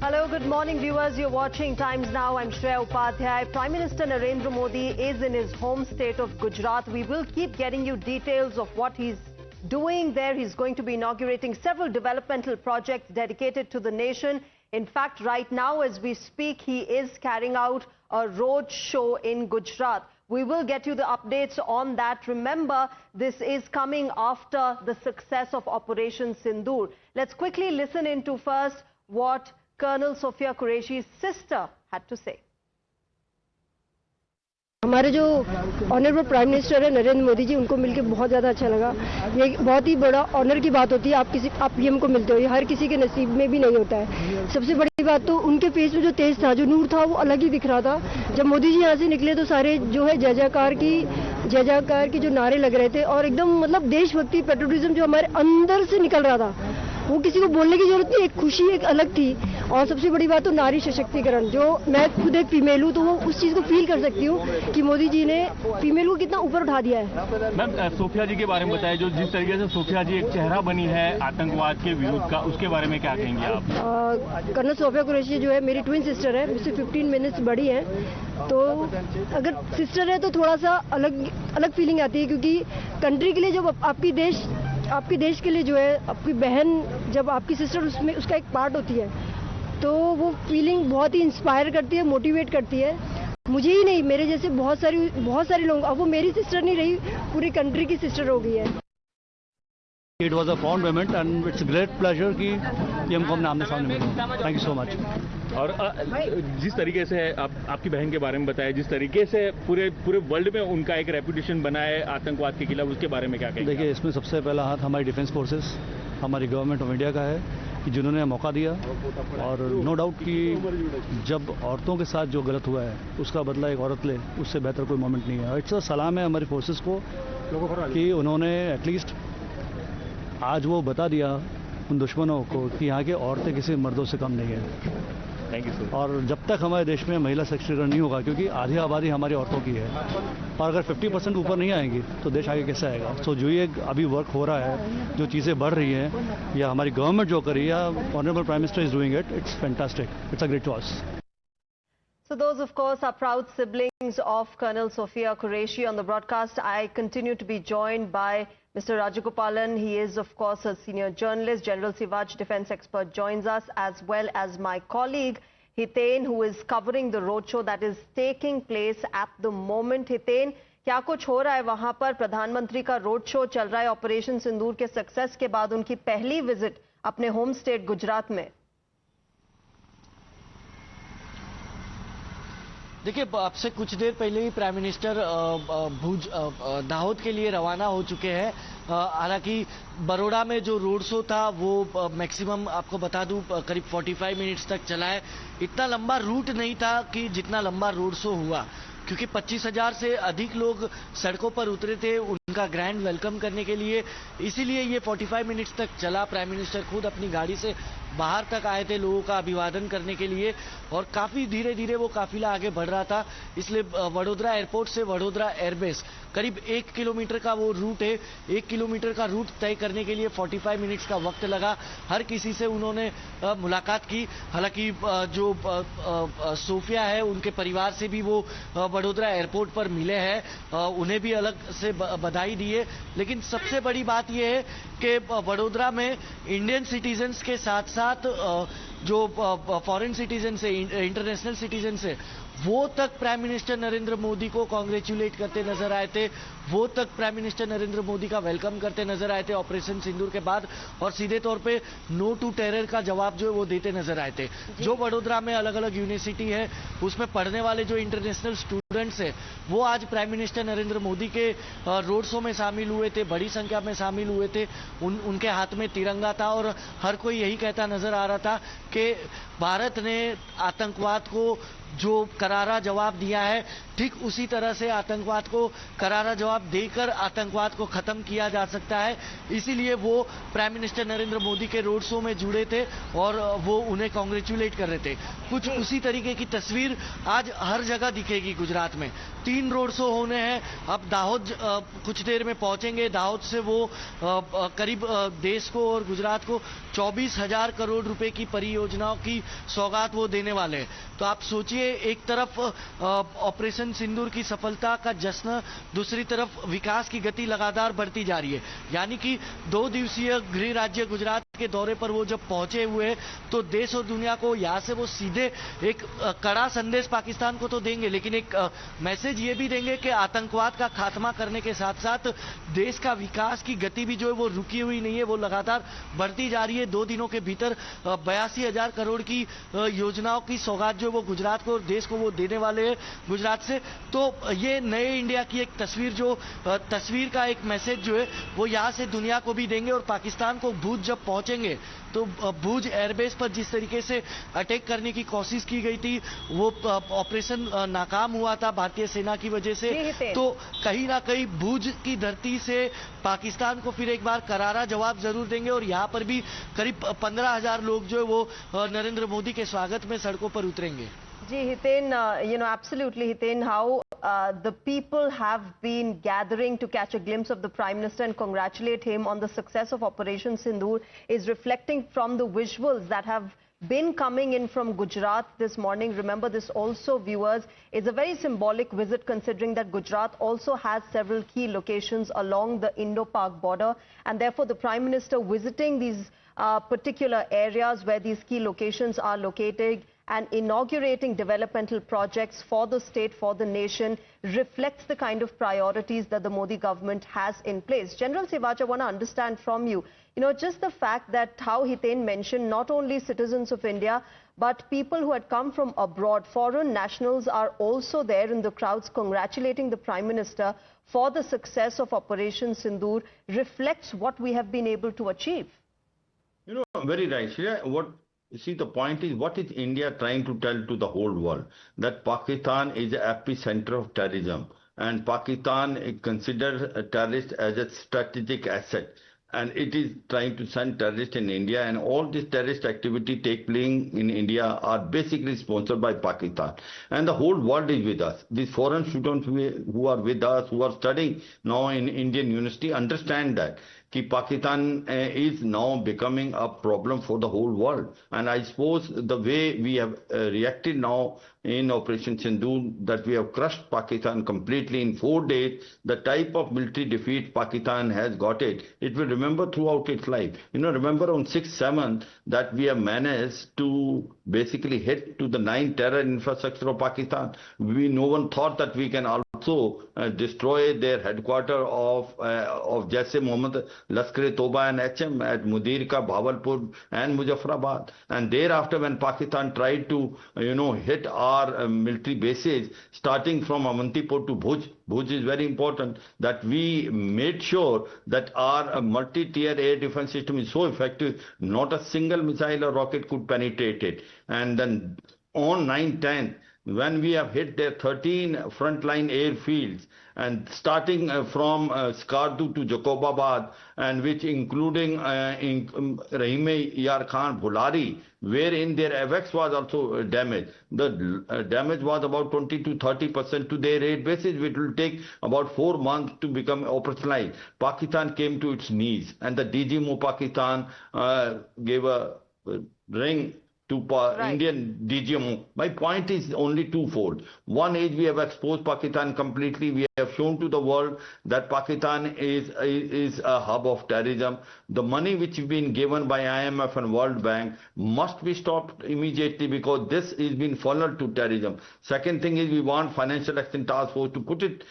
Hello, good morning viewers. You're watching Times Now. I'm Shreya Upadhyay. Prime Minister Narendra Modi is in his home state of Gujarat. We will keep getting you details of what he's doing there. He's going to be inaugurating several developmental projects dedicated to the nation. In fact, right now as we speak, he is carrying out a road show in Gujarat. We will get you the updates on that. Remember, this is coming after the success of Operation Sindoor. Let's quickly listen into first what Colonel Sophia Qureshi's sister had to say. हमारे जो honourable prime minister है नरेंद्र मोदी जी, उनको मिलकर बहुत ज़्यादा अच्छा लगा। ये बहुत ही बड़ा ऑनर की बात होती है, आप पीएम को मिलते हो, ये हर किसी के नसीब में भी नहीं होता है। सबसे बड़ी बात तो उनके फेस में जो तेज था, जो नूर था, वो अलग ही दिख रहा था। जब मोदी जी यहाँ से निकले तो सारे जो है जय जयकार की जो नारे लग रहे थे और एकदम मतलब देशभक्ति, पेट्रियोटिज्म जो हमारे अंदर से निकल रहा था, वो किसी को बोलने की जरूरत नहीं, एक खुशी एक अलग थी। और सबसे बड़ी बात तो नारी सशक्तिकरण, जो मैं खुद एक फीमेल हूँ तो वो उस चीज़ को फील कर सकती हूँ कि मोदी जी ने फीमेल को कितना ऊपर उठा दिया है। मैम, सोफिया जी के बारे में बताइए, जो जिस तरीके से सोफिया जी एक चेहरा बनी है आतंकवाद के विरुद्ध का, उसके बारे में क्या कहेंगे आप? कर्नल सोफिया कुरैशी जो है मेरी ट्विन सिस्टर है, मुझसे 15 मिनट्स बड़ी है, तो अगर सिस्टर है तो थोड़ा सा अलग फीलिंग आती है, क्योंकि कंट्री के लिए जब आपकी देश के लिए जो है आपकी बहन, जब आपकी सिस्टर उसमें उसका एक पार्ट होती है, तो वो फीलिंग बहुत ही इंस्पायर करती है, मोटिवेट करती है। मुझे ही नहीं, मेरे जैसे बहुत सारे लोग, अब वो मेरी सिस्टर नहीं रही, पूरी कंट्री की सिस्टर हो गई है। It was a fond moment and it's a great pleasure कि पीएम को हमने आमने सामने मिला। Thank you so much. और जिस तरीके से आपकी बहन के बारे में बताया, जिस तरीके से पूरे वर्ल्ड में उनका एक रेपुटेशन बना है आतंकवाद के खिलाफ, उसके बारे में क्या कहेंगे? देखिए, इसमें सबसे पहला हाथ हमारी डिफेंस फोर्सेस, हमारी गवर्नमेंट ऑफ इंडिया का है कि जिन्होंने मौका दिया, और नो डाउट कि जब औरतों के साथ जो गलत हुआ है उसका बदला एक औरत ले, उससे बेहतर कोई मोमेंट नहीं है। इट्स सलाम है हमारी फोर्सेस को कि उन्होंने एटलीस्ट आज वो बता दिया उन दुश्मनों को कि यहाँ के औरतें किसी मर्दों से कम नहीं है। Thank you sir. और जब तक हमारे देश में महिला सशक्तिकरण नहीं होगा, क्योंकि आधी आबादी हमारी औरतों की है, और अगर 50% ऊपर नहीं आएंगी तो देश आगे कैसे आएगा? सो जो ये अभी वर्क हो रहा है, जो चीज़ें बढ़ रही हैं, या हमारी गवर्नमेंट जो कर रही है, honourable prime minister is doing it, it's fantastic, it's a great choice. So those, of course, are proud siblings of Colonel Sophia Qureshi. On the broadcast, I continue to be joined by Mr. Rajagopalan. He is, of course, a senior journalist. General Sivaj, defense expert, joins us, as well as my colleague, Hiten, who is covering the roadshow that is taking place at the moment. Hiten, क्या कुछ हो रहा है वहां पर? प्रधानमंत्री का road show चल रहा है ऑपरेशन सिंदूर के सक्सेस के बाद, उनकी पहली विजिट अपने होम स्टेट गुजरात में। देखिए, अब से कुछ देर पहले ही प्राइम मिनिस्टर दाहोद के लिए रवाना हो चुके हैं। हालांकि बड़ौदा में जो रोड शो था वो मैक्सिमम, आपको बता दूं, करीब 45 मिनट्स तक चला है। इतना लंबा रूट नहीं था कि जितना लंबा रोड शो हुआ, क्योंकि 25,000 से अधिक लोग सड़कों पर उतरे थे उनका ग्रैंड वेलकम करने के लिए, इसीलिए ये 45 मिनट्स तक चला। प्राइम मिनिस्टर खुद अपनी गाड़ी से बाहर तक आए थे लोगों का अभिवादन करने के लिए, और काफी धीरे धीरे वो काफिला आगे बढ़ रहा था। इसलिए वडोदरा एयरपोर्ट से वडोदरा एयरबेस करीब 1 किलोमीटर का वो रूट है। 1 किलोमीटर का रूट तय करने के लिए 45 मिनट्स का वक्त लगा। हर किसी से उन्होंने मुलाकात की। हालांकि जो सोफिया है, उनके परिवार से भी वो वडोदरा एयरपोर्ट पर मिले हैं, उन्हें भी अलग से बधाई दी है। लेकिन सबसे बड़ी बात यह है कि वडोदरा में इंडियन सिटीजन्स के साथ साथ जो फॉरेन सिटीजन से, इंटरनेशनल सिटीजन से, वो तक प्राइम मिनिस्टर नरेंद्र मोदी को कांग्रेचुलेट करते नजर आए थे। वो तक प्राइम मिनिस्टर नरेंद्र मोदी का वेलकम करते नजर आए थे ऑपरेशन सिंदूर के बाद, और सीधे तौर पे नो टू टेरर का जवाब जो है वो देते नजर आए थे। जो वडोदरा में अलग अलग यूनिवर्सिटी है, उसमें पढ़ने वाले जो इंटरनेशनल स्टूडेंट्स है, वो आज प्राइम मिनिस्टर नरेंद्र मोदी के रोड शो में शामिल हुए थे, बड़ी संख्या में शामिल हुए थे। उनके हाथ में तिरंगा था, और हर कोई यही कहता नजर आ रहा था कि भारत ने आतंकवाद को जो करारा जवाब दिया है, ठीक उसी तरह से आतंकवाद को करारा जवाब देकर आतंकवाद को खत्म किया जा सकता है। इसीलिए वो प्राइम मिनिस्टर नरेंद्र मोदी के रोड शो में जुड़े थे और वो उन्हें कांग्रेचुलेट कर रहे थे। कुछ उसी तरीके की तस्वीर आज हर जगह दिखेगी गुजरात में। 3 रोड शो होने हैं। अब दाहोद कुछ देर में पहुंचेंगे। दाहोद से वो करीब देश को और गुजरात को 24,000 करोड़ रुपए की परियोजनाओं की सौगात वो देने वाले हैं। तो आप सोचिए, एक तरफ ऑपरेशन सिंदूर की सफलता का जश्न, दूसरी तरफ विकास की गति लगातार बढ़ती जा रही है। यानी कि 2 दिवसीय गृह राज्य गुजरात के दौरे पर वो जब पहुंचे हुए, तो देश और दुनिया को यहाँ से वो सीधे एक कड़ा संदेश पाकिस्तान को तो देंगे, लेकिन एक मैसेज ये भी देंगे कि आतंकवाद का खात्मा करने के साथ साथ देश का विकास की गति भी जो है वो रुकी हुई नहीं है, वो लगातार बढ़ती जा रही है। 2 दिनों के भीतर 82,000 करोड़ की योजनाओं की सौगात जो है वो गुजरात को और देश को वो देने वाले हैं गुजरात से। तो ये नए इंडिया की एक तस्वीर का एक मैसेज जो है वो यहाँ से दुनिया को भी देंगे। और पाकिस्तान को भूज जब पहुंचेंगे तो भूज एयरबेस पर जिस तरीके से अटैक करने की कोशिश की गई थी, वो ऑपरेशन नाकाम हुआ था भारतीय सेना की वजह से, तो कहीं ना कहीं भूज की धरती से पाकिस्तान को फिर एक बार करारा जवाब जरूर देंगे। और यहाँ पर भी करीब 15,000 लोग जो है वो नरेंद्र मोदी के स्वागत में सड़कों पर उतरेंगे। Ji, Hiten, absolutely, Hiten, how the people have been gathering to catch a glimpse of the Prime Minister and congratulate him on the success of Operation Sindoor is reflecting from the visuals that have been coming in from Gujarat this morning. Remember, this also, viewers, is a very symbolic visit considering that Gujarat also has several key locations along the Indo-Pak border, and therefore the Prime Minister visiting these particular areas where these key locations are located and inaugurating developmental projects for the state, for the nation, reflects the kind of priorities that the Modi government has in place. General Siwaj, I want to understand from you, just the fact that how Hiten mentioned, not only citizens of India, but people who had come from abroad, foreign nationals are also there in the crowds congratulating the Prime Minister for the success of Operation Sindoor, reflects what we have been able to achieve. Very right. See, the point is, what is India trying to tell to the whole world? That Pakistan is the epicenter of terrorism, and Pakistan considers terrorists as a strategic asset, and it is trying to send terrorists in India, and all this terrorist activity take place in India are basically sponsored by Pakistan, and the whole world is with us. These foreign students who are with us, who are studying now in Indian university, understand that Pakistan is now becoming a problem for the whole world. And I suppose the way we have reacted now in Operation Sindoor, that we have crushed Pakistan completely in 4 days, the type of military defeat Pakistan has got it will remember throughout its life. Remember on 6/7 that we have managed to basically hit to the 9 terror infrastructure of Pakistan. No one thought that we can also destroy their headquarters of Jaise Mohammed, Lashkar-e-Toba and HM at Mudirka, Bawalpur and Muzaffarabad. And thereafter, when Pakistan tried to, hit our military bases, starting from Avantipur to Bhuj is very important, that we made sure that our multi-tier air defense system is so effective, not a single missile or rocket could penetrate it. And then on 9/10, when we have hit their 13 frontline airfields, and starting from Skardu to Jacobabad, and which including Rahim-e-Yar Khan Bhulari, wherein their AVAX was also damaged. The damage was about 20 to 30% to their air bases, which will take about 4 months to become operationalized. Pakistan came to its knees, and the DGMO Pakistan gave a ring to Indian DGMO. My point is only twofold. One is we have exposed Pakistan completely. We have shown to the world that Pakistan is a hub of terrorism. The money which is being given by IMF and World Bank must be stopped immediately, because this is being funneled to terrorism. Second thing is we want Financial Action Task Force to put it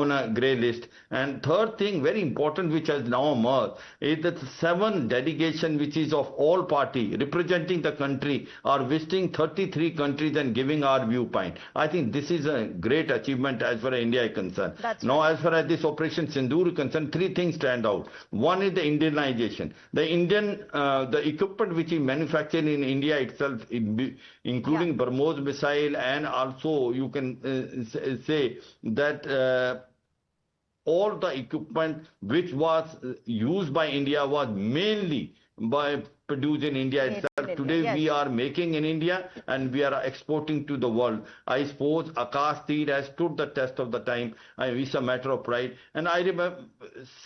on a grey list. And third thing, very important, which has now emerged, is that 7 delegation which is of all party representing the country are visiting 33 countries and giving our viewpoint. I think this is a great achievement as far as India is concerned. Now, as far as this Operation Sindoor is concerned, 3 things stand out. One is the Indianization. The equipment which is manufactured in India itself, including BrahMos missile, and also you can say that all the equipment which was used by India was mainly by produced in India Made in itself. India, Today yes. we are making in India and we are exporting to the world. I suppose Akash Tir has stood the test of the time. It's a matter of pride. And I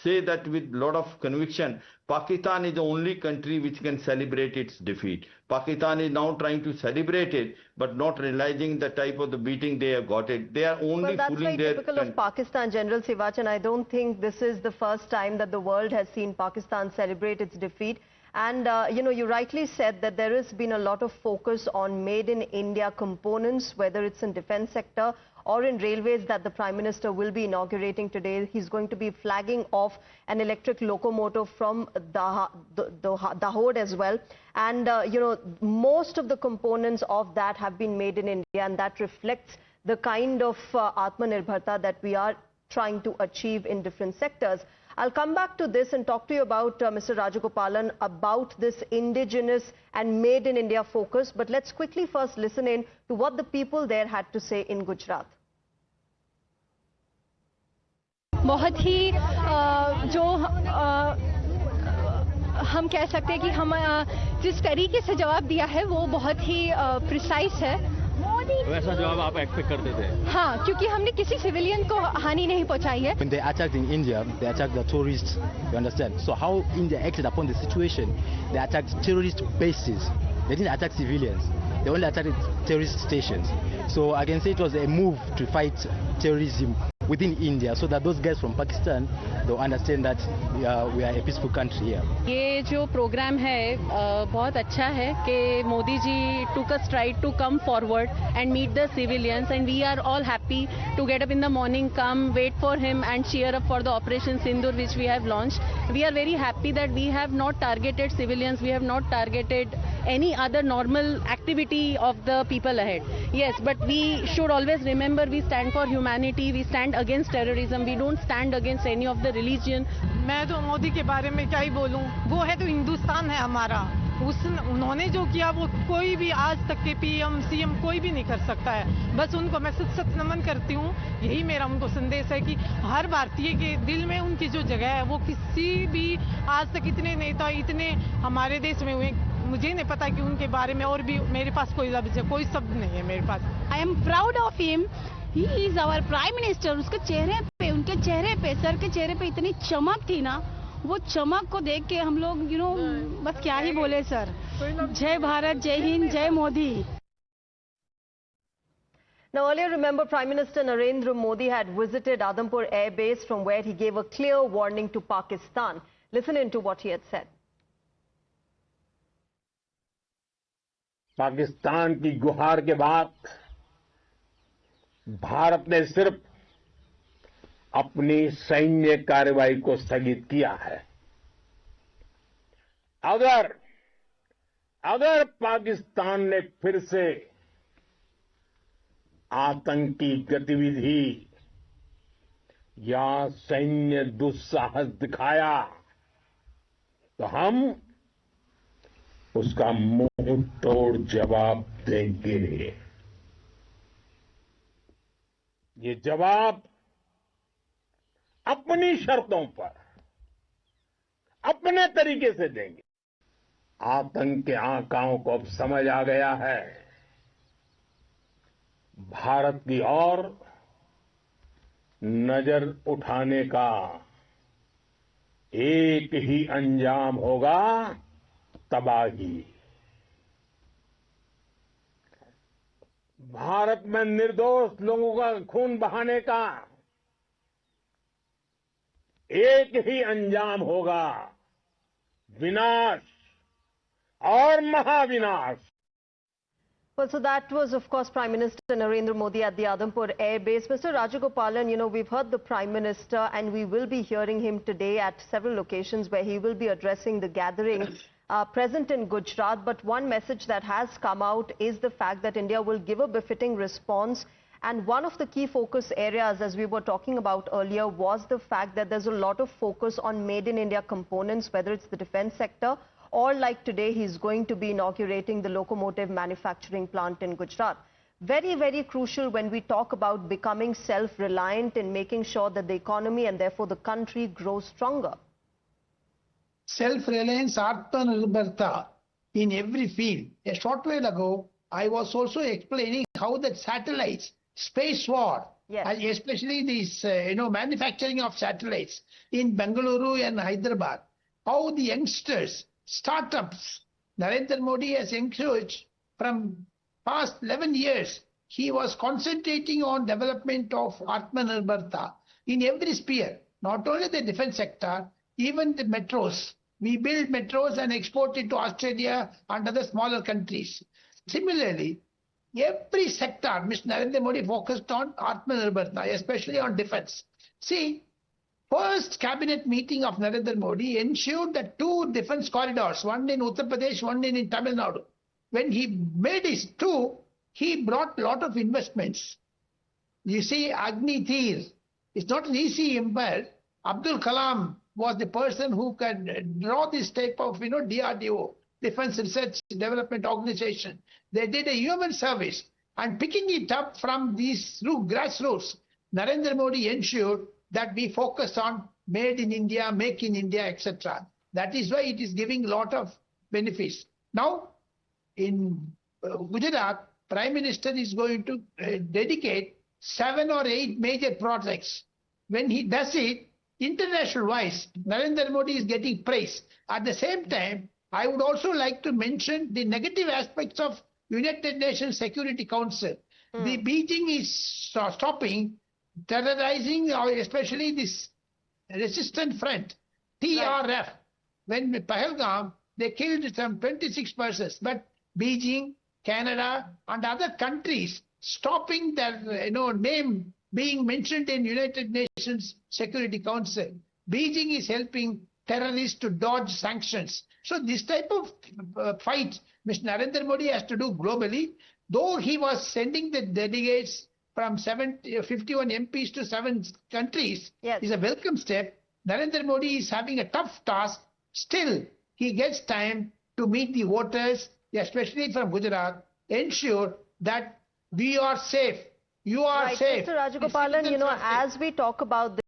say that with a lot of conviction. Pakistan is the only country which can celebrate its defeat. Pakistan is now trying to celebrate it, but not realizing the type of the beating they have got it. They are only Well, that's fooling very their typical of Pakistan, General Sivachan. I don't think this is the first time that the world has seen Pakistan celebrate its defeat. And, you rightly said that there has been a lot of focus on made in India components, whether it's in defense sector or in railways that the Prime Minister will be inaugurating today. He's going to be flagging off an electric locomotive from Dahod as well. And, most of the components of that have been made in India, and that reflects the kind of Atmanirbharta that we are trying to achieve in different sectors. I'll come back to this and talk to you about Mr. Rajagopalan about this indigenous and made in India focus. But let's quickly first listen in to what the people there had to say in Gujarat. बहुत ही जो हम कह सकते हैं कि हम जिस तरीके से जवाब दिया है वो बहुत ही प्रिसाइज है. वैसा जवाब आप एक्सपेक्ट करते थे? हाँ, क्योंकि हमने किसी सिविलियन को हानि नहीं पहुंचाई है. When they attacked in India, they attacked the tourists, you understand? So how India acted upon the situation, they attacked terrorist bases. They didn't attack civilians. They only attacked terrorist stations. So I can say it was a move to fight terrorism within India, so that those guys from Pakistan, they'll understand that we are a peaceful country here. ये जो programme है बहुत अच्छा है कि Modi ji took a stride to come forward and meet the civilians, and we are all happy to get up in the morning, come, wait for him and cheer up for the Operation Sindoor which we have launched. We are very happy that we have not targeted civilians, we have not targeted any other normal activity of the people ahead. Yes, but we should always remember we stand for humanity, we stand against terrorism, we don't stand against any of the religion. मैं तो मोदी के बारे में क्या ही बोलूं, वो है तो हिंदुस्तान है हमारा. उन्होंने जो किया वो कोई भी आज तक के पीएम सीएम कोई भी नहीं कर सकता है. बस उनको मैं सत नमन करती हूँ. यही मेरा उनको संदेश है कि हर भारतीय के दिल में उनकी जो जगह है वो किसी भी आज तक इतने नेता इतने हमारे देश में हुए, मुझे नहीं पता कि उनके बारे में और भी मेरे पास कोई शब्द नहीं है मेरे पास. I am proud of him. He is our prime minister. उसके चेहरे पे, उनके चेहरे पे, सर के चेहरे पे इतनी चमक थी ना, वो चमक को देख के हम लोग बस क्या ही बोले सर. जय भारत, जय हिंद, जय Modi. Now, earlier, remember, Prime Minister Narendra Modi had visited Adampur Air Base, from where he gave a clear warning to Pakistan. Listen in to what he had said. Pakistan की गुहार के बाद भारत ने सिर्फ अपनी सैन्य कार्रवाई को स्थगित किया है. अगर पाकिस्तान ने फिर से आतंकी गतिविधि या सैन्य दुस्साहस दिखाया तो हम उसका मुंह तोड़ जवाब देंगे. ये जवाब अपनी शर्तों पर अपने तरीके से देंगे. आतंक के आकाओं को अब समझ आ गया है भारत की ओर नजर उठाने का एक ही अंजाम होगा, तबाही. भारत में निर्दोष लोगों का खून बहाने का एक ही अंजाम होगा, विनाश और महाविनाश. Well, so that was, of course, Prime Minister Narendra Modi at the Adampur Air Base. Mr. Rajagopalan, we've heard the Prime Minister, and we will be hearing him today at several locations where he will be addressing the gathering present in Gujarat. But one message that has come out is the fact that India will give a befitting response. And one of the key focus areas, as we were talking about earlier, was the fact that there's a lot of focus on made in India components, whether it's the defense sector or like today, he's going to be inaugurating the locomotive manufacturing plant in Gujarat. Very, very crucial when we talk about becoming self-reliant in making sure that the economy and therefore the country grows stronger. self-reliance, Atmanirbharta in every field. A short while ago, I was also explaining how the satellites, space war, and especially this, manufacturing of satellites in Bengaluru and Hyderabad, how the youngsters, startups, Narendra Modi has encouraged from past 11 years. He was concentrating on development of Atmanirbharta in every sphere, not only the defense sector, even the metros. We build metros and export it to Australia and other smaller countries. Similarly, every sector, Mr. Narendra Modi focused on Atmanirbharta, especially on defense. See, first cabinet meeting of Narendra Modi ensured that 2 defense corridors, one in Uttar Pradesh, one in Tamil Nadu. When he made his 2, he brought a lot of investments. You see, Agni Tir, it's not an easy empire. Abdul Kalam was the person who can draw this type of, DRDO, Defense Research Development Organization. They did a human service, and picking it up from these grassroots, Narendra Modi ensured that we focus on made in India, make in India, etc. That is why it is giving a lot of benefits. Now, in Gujarat, Prime Minister is going to dedicate 7 or 8 major projects. When he does it, international wise, Narendra Modi is getting praise. At the same time, I would also like to mention the negative aspects of United Nations Security Council. The Beijing is stopping terrorizing, especially this resistant front, TRF. When Pahalgam, they killed some 26 persons, but Beijing, Canada, and other countries stopping their name being mentioned in United Nations Security Council. Beijing is helping terrorists to dodge sanctions. So this type of fight Mr. Narendra Modi has to do globally. Though he was sending the delegates from 51 MPs to 7 countries, is a welcome step. Narendra Modi is having a tough task. Still, he gets time to meet the voters, especially from Gujarat, ensure that we are safe. You are safe. Mr. Rajagopalan, as we talk about